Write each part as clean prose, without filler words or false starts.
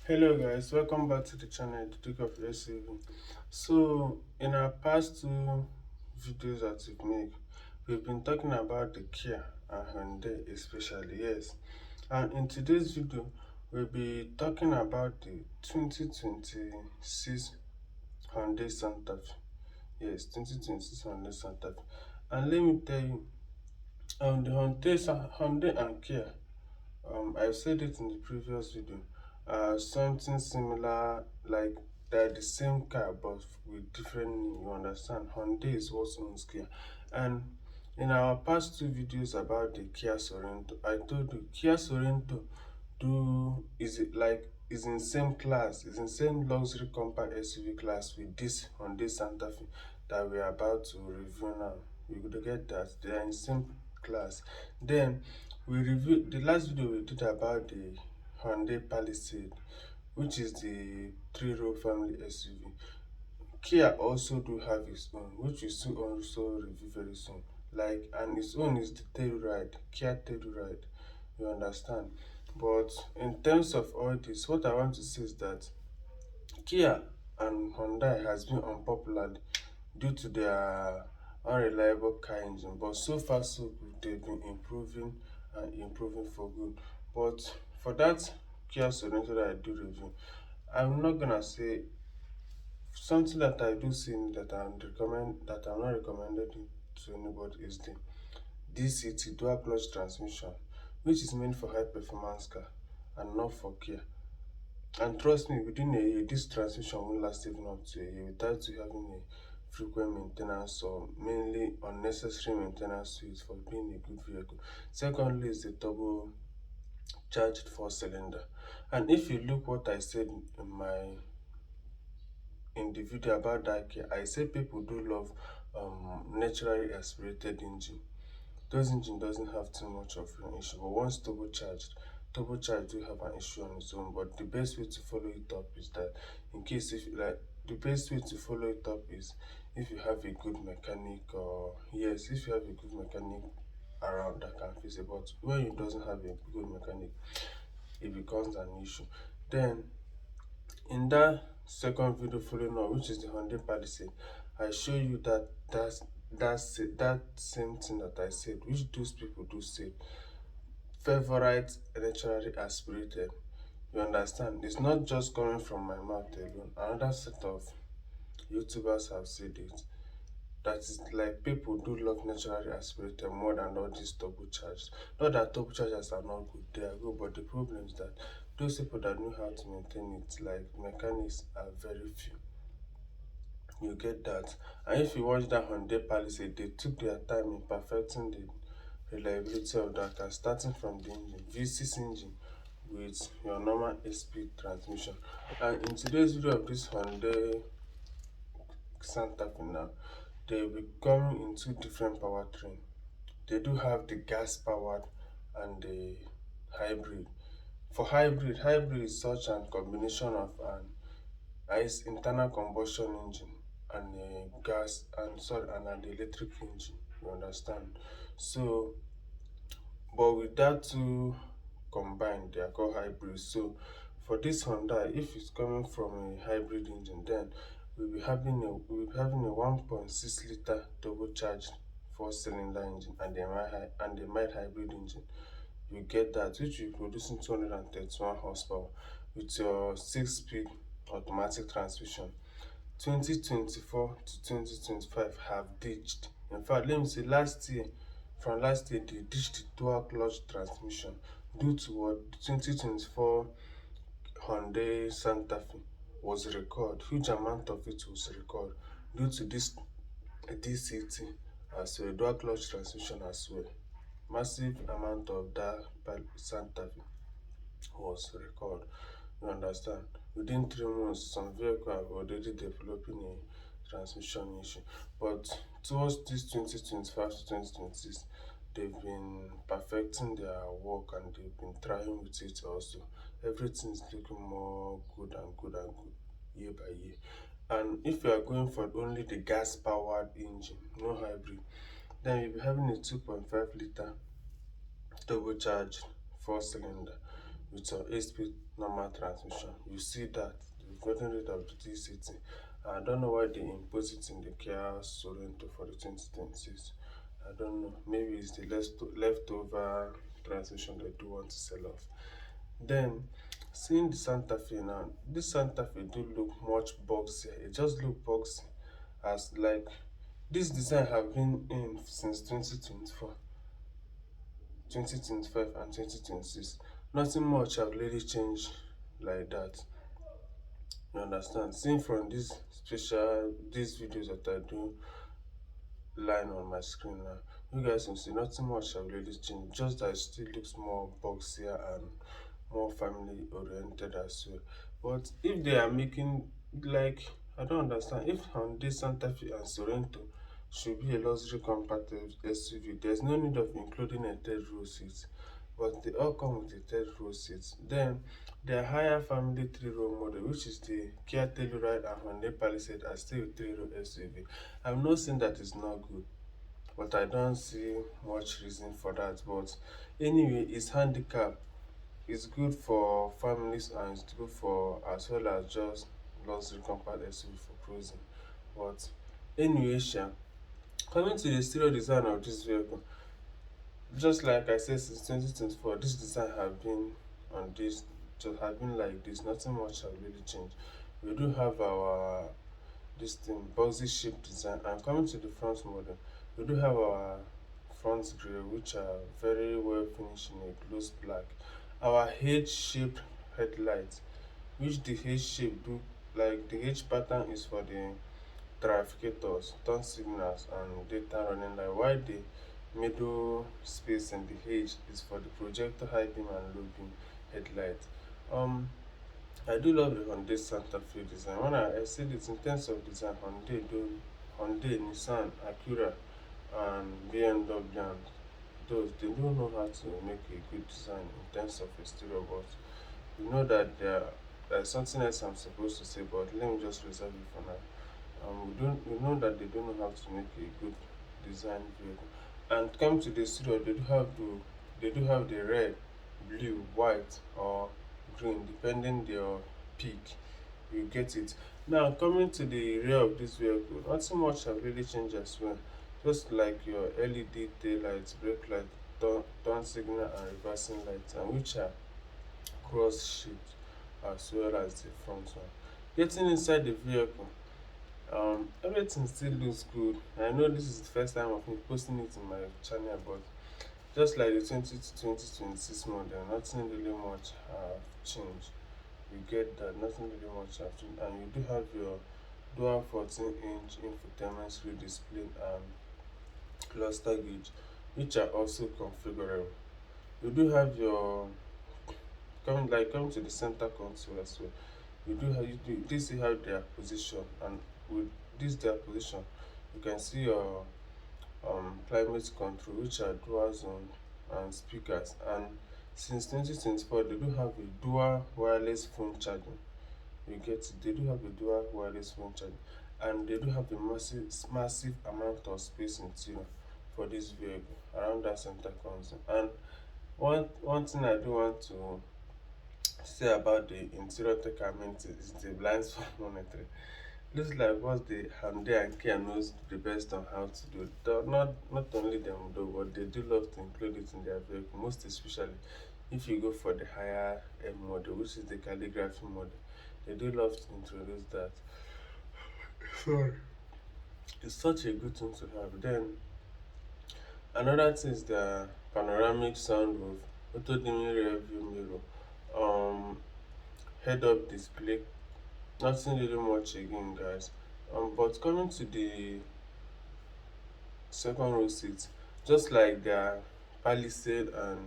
Hello guys, welcome back to the channel, the Duke of SUV. So in our past two videos that we've been talking about the Kia and Hyundai especially, yes. And in today's video, we'll be talking about the 2026 Hyundai Santa Fe. Yes, 2026 Hyundai Santa Fe. And let me tell you, the Hyundai and Kia, I've said it in the previous video. Something similar, like they're the same car but with different name. You understand? Hyundai is what owns Kia, and in our past two videos about the Kia Sorento, I told you Kia Sorento do is it like is in same class, is in same luxury compact SUV class with this Hyundai Santa Fe that we are about to review now. We could get that they are in same class. Then we reviewed the last video we did about the Hyundai Palisade, which is the three-row family SUV. Kia also do have its own, which we still also review very soon. Like, and its own is the Telluride, Kia Telluride. You understand? But in terms of all this, what I want to say is that Kia and Hyundai has been unpopular due to their unreliable car engine, but so far so good. They've been improving and improving for good. But for that Kia Sorento that I do review, I'm not gonna say something that I do see that I'm not recommended to anybody is the DCT dual clutch transmission, which is meant for high performance car and not for Kia. And trust me, within a year, this transmission won't last even up to a year without you having a frequent maintenance or mainly unnecessary maintenance to it for being a good vehicle. Secondly, is the turbo charged four cylinder. And if you look what I said in the video about that car, I said people do love naturally aspirated engine. Those engine doesn't have too much of an issue, but once turbocharged do have an issue on its own. But the best way to follow it up is that, in case if like the best way to follow it up is if you have a good mechanic, or yes, if you have a good mechanic around that can fix it. But when you doesn't have a good mechanic, it becomes an issue. Then in that second video following up, which is the Hyundai Palisade, I show you that same thing that I said, which those people do say, favorite naturally aspirated. You understand? It's not just coming from my mouth alone. Another set of YouTubers have said it. That is like people do love naturally aspirated more than all these turbocharged. Not that turbochargers are not good, they are good, but the problem is that those people that know how to maintain it, like mechanics, are very few. You get that? And if you watch that Hyundai Palisade, they took their time in perfecting the reliability of that car, starting from the engine, V6 engine with your normal 8-speed transmission. And in today's video of this Hyundai Santa Fe now, they will be coming in two different powertrain. They do have the gas powered and the hybrid. For hybrid is such a combination of an ICE internal combustion engine and a gas and an electric engine. You understand? So, but with that two combined, they are called hybrid. So, for this Honda, if it's coming from a hybrid engine, then we'll be having a 1.6-liter turbocharged four-cylinder engine and a mild hybrid engine. You get that, which will be producing 231 horsepower with your 6-speed automatic transmission. 2024 to 2025 have ditched. In fact, let me say from last year, they ditched the dual clutch transmission due to what 2024 Hyundai Santa Fe was recalled. Huge amount of it was recalled due to this DCT as well, dual clutch transmission as well. Massive amount of that Santa Fe was recalled. You understand? Within 3 months, some vehicle have already developing a transmission issue. But towards this 2025 to 2026, they've been perfecting their work and they've been trying with it also. Everything is looking more good and good and good year by year. And if you are going for only the gas powered engine, no hybrid, then you'll be having a 2.5-liter turbocharged four cylinder with your 8-speed normal transmission. You see that the golden rate of the city. I don't know why they impose it in the Kia Sorento for the 2026. I don't know. Maybe it's the leftover transmission they do want to sell off. Then, seeing the Santa Fe now, this Santa Fe do look much boxier. It just look boxy, as like this design have been in since 2024, 2025 and 2026. Nothing much have really changed like that. You understand? Seeing from these videos that I do line on my screen now, you guys can see nothing much have really changed, just that it still looks more boxier and more family oriented as well. But if they are making, like, I don't understand, if Hyundai Santa Fe and Sorento should be a luxury compact SUV, there's no need of including a third row seat, but they all come with a third row seat. Then their higher family 3-row model, which is the Kia Telluride and Hyundai Palisade, are still a 3-row SUV. I'm not saying that it's not good, but I don't see much reason for that. But anyway, it's handicap. It's good for families and it's good for as well as just luxury compact SUV for cruising. But anyway, coming to the exterior design of this vehicle, just like I said, since 2024, this design have been on this, just have been like this. Nothing much have really changed. We do have our this thing boxy shape design, and coming to the front model, we do have our front grille, which are very well finished in a gloss black. Our H-shaped headlights, which the H shape do, like the H pattern is for the trafficators, turn signals and data running light, while the middle space in the H is for the projector high beam and low beam headlight. um I do love the Hyundai Santa Fe design. When I said it in terms of design, Hyundai, Nissan, Acura, and BMW, and those, they don't know how to make a good design in terms of exterior. But you know that there's something else I'm supposed to say, but let me just reserve it for now. We know that they don't know how to make a good design vehicle. And come to the studio, they do have the red, blue, white, or green, depending your pick. You get it. Now coming to the rear of this vehicle, not so much have really changed as well. Just like your LED tail lights, brake light, turn signal and reversing lights, and which are cross shaped as well as the front one. Getting inside the vehicle, everything still looks good. I know this is the first time of me posting it in my channel, but just like the 2026 model, nothing really much have changed. You get that, nothing really much have changed. And you do have your dual 14-inch infotainment screen display and cluster gauge, which are also configurable. You do have your coming to the center console as well. This is how they are positioned, and with this their position, you can see your climate control, which are dual zone and speakers. And since 2024, they do have a dual wireless phone charging. You get it? They do have a dual wireless phone charging, and they do have a massive amount of space interior for this vehicle around that center console. And one thing I do want to say about the interior tech amenities is the blind spot monitoring. Looks like what the Hyundai and Kia knows the best on how to do. Not only them though, but they do love to include it in their vehicle, most especially if you go for the higher end model, which is the calligraphy model. They do love to introduce that. Sorry. It's such a good thing to have. Then another thing is the panoramic sunroof, auto dimming rear view mirror, head up display. Nothing really much again, guys. But coming to the second row seats, just like their Palisade and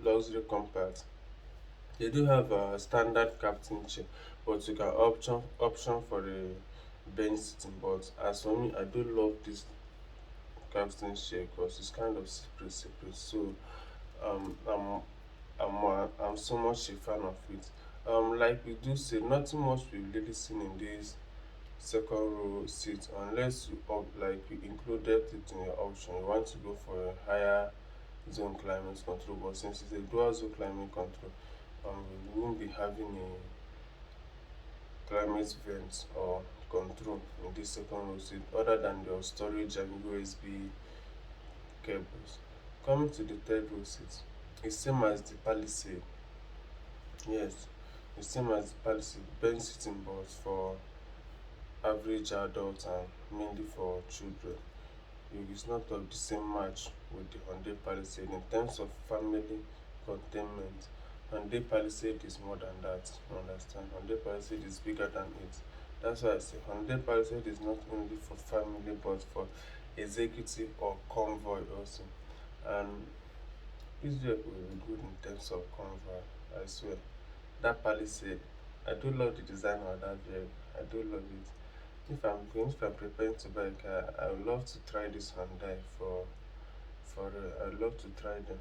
luxury compact, they do have a standard captain chair, but you can option for the bench sitting. But as for me, I do love this captain chair because it's kind of separate. So um, I'm I'm so much a fan of it. Like we do say, nothing much we've really seen in this second row seat, unless like you included it in your option. You want to go for a higher zone climate control, but since it's a dual zone climate control, we won't be having a climate vent or control in this second row seat other than your storage and USB cables. Coming to the third row seat, it's same as the Palisade. Yes, it's same as the Palisade, bench sitting but for average adults and mainly for children. It's not of the same match with the Hyundai Palisade in terms of family containment. Hyundai Palisade is more than that. You understand? Hyundai Palisade is bigger than it. That's why I say Hyundai Palisade is not only for family but for executive or convoy also. And this vehicle will be good in terms of convoy. I swear. That Palisade, I do love the design of that vehicle. I do love it. If I'm preparing to buy a car, I would love to try this Hyundai I'd love to try them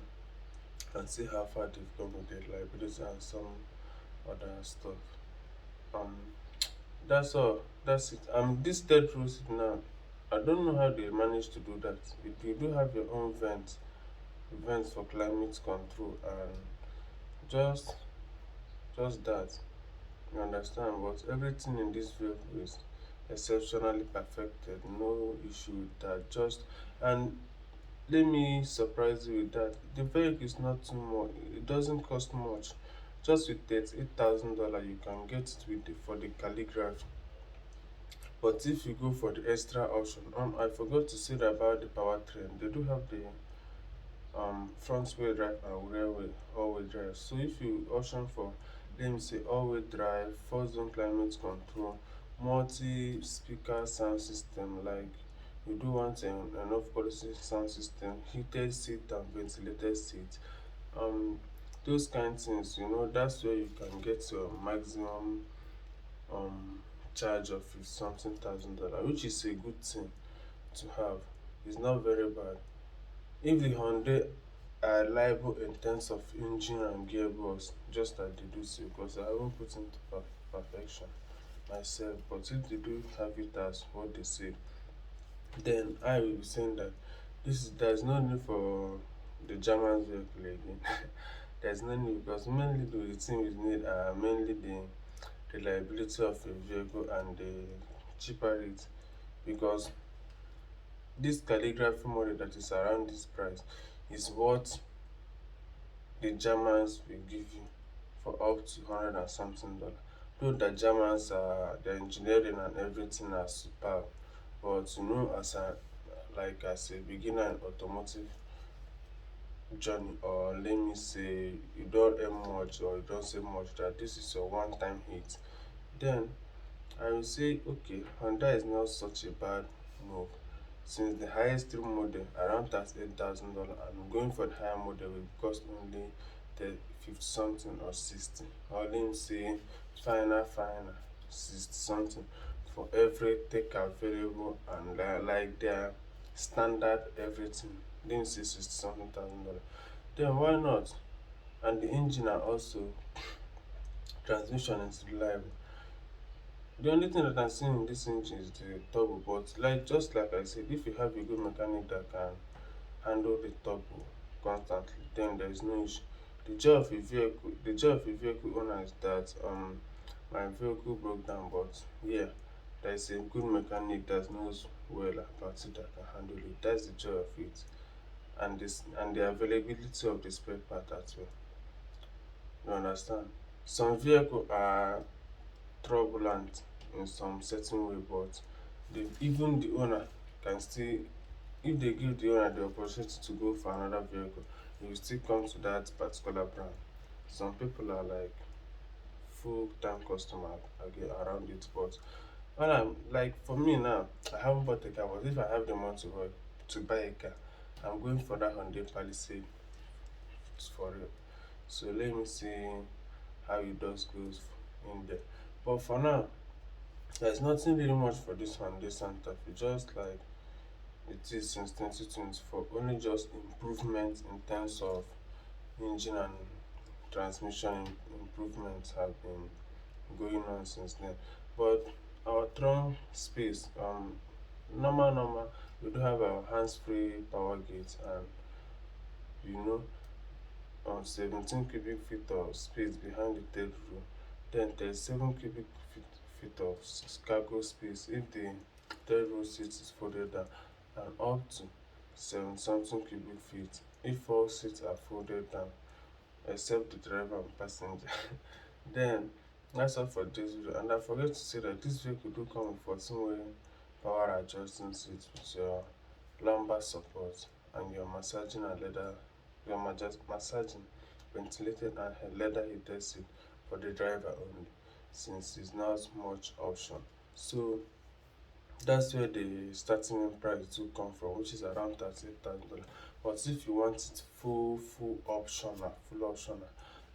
and see how far they've come with their liability and some other stuff. Um, that's all. That's it. This third row seat now, I don't know how they managed to do that. You do have your own vents for climate control and just just that. You understand? But everything in this vehicle is exceptionally perfected. No issue with that. Just and let me surprise you with that. The vehicle is not too much. It doesn't cost much. Just with $38,000, you can get it with for the calligraphy. But if you go for the extra option, I forgot to say about the powertrain. They do have the front wheel drive and rear wheel all wheel drive. So if you option for, let me say, all wheel drive, four zone climate control, multi speaker sound system, like you do want enough quality sound system, heated seat and ventilated seat, um those kind things, that's where you can get your maximum um charge of 50 something thousand dollar, which is a good thing to have. It's not very bad. If the Hyundai are reliable in terms of engine and gearbox, just like they do say, because I haven't put into perfection myself, but if they do have it as what they say, then I will be saying that there's no need for the German vehicle again. There's no need because mainly the thing we need are mainly the reliability of a vehicle and the cheaper rate, because this calligraphy model that is around this price is what the Germans will give you for up to 100 and something dollar. Though the Germans are the engineering and everything are superb, but as as a beginner in automotive journey, or let me say you don't earn much or you don't say much, that this is your one time hit, then I will say okay, Honda is not such a bad move. Since the highest trim model around $38,000 and going for the higher model will cost only the 50 something or 60, or let me say final 60 something for every tech available and like their standard everything. Let me say 60 something thousand dollar. Then why not? And the engine are also transmission is reliable. The only thing that I'm seeing in this engine is the turbo, but just like I said, if you have a good mechanic that can handle the turbo constantly, then there is no issue. The joy of a vehicle owner is that my vehicle broke down, but yeah, there is a good mechanic that knows well about it that can handle it. That's the joy of it, and the availability of the spare part as well. You understand? Some vehicles are turbulent in some certain way, but even the owner can still, if they give the owner the opportunity to go for another vehicle, he will still come to that particular brand. Some people are like full time customer again around it, but when I'm like, for me now, I haven't bought a car, but if I have the money to buy a car, I'm going for that Hyundai Palisade for real. So let me see how it does goes in there. But for now, there's nothing really much for this Hyundai Santa Fe, just like it is since 2024. Only just improvements in terms of engine and transmission improvements have been going on since then. But our trunk space, normal, we do have our hands-free power gates, and you know 17 cubic feet of space behind the third row, then 37 cubic feet of cargo space if the third row seat is folded down, and up to 7 something cubic feet if all seats are folded down except the driver and passenger. Then that's all for this video, and I forget to say that this vehicle do come with 14-way power adjusting seat with your lumbar support and your massaging and leather your massaging ventilated and leather heated seat for the driver only, since it's not much option. So that's where the starting price do come from, which is around $38,000. But if you want it full optional,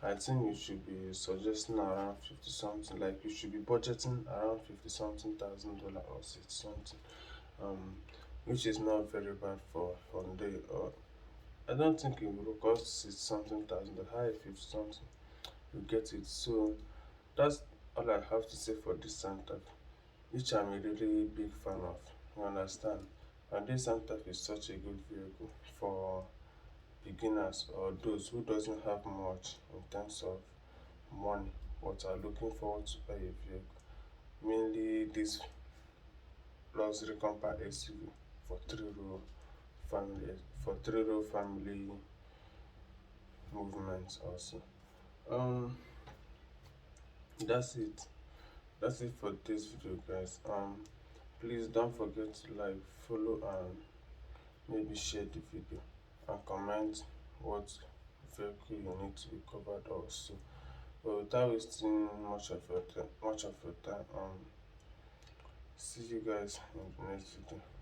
I think you should be suggesting around 50 something. Like you should be budgeting around 50 something thousand dollar or 60 something. Um, which is not very bad for Hyundai. Or I don't think it will cost 60 something thousand, but high 50 something, you get it. So that's all I have to say for this Santa, which I'm a really big fan of. You understand? And this Santa is such a good vehicle for beginners or those who doesn't have much in terms of money but are looking forward to buy a vehicle. Mainly this luxury compact SUV for three row family movements also. Um that's it. That's it for this video, guys. Please don't forget to like, follow, and maybe share the video, and comment what vehicle you need to be covered also. But without wasting much of your time, see you guys in the next video.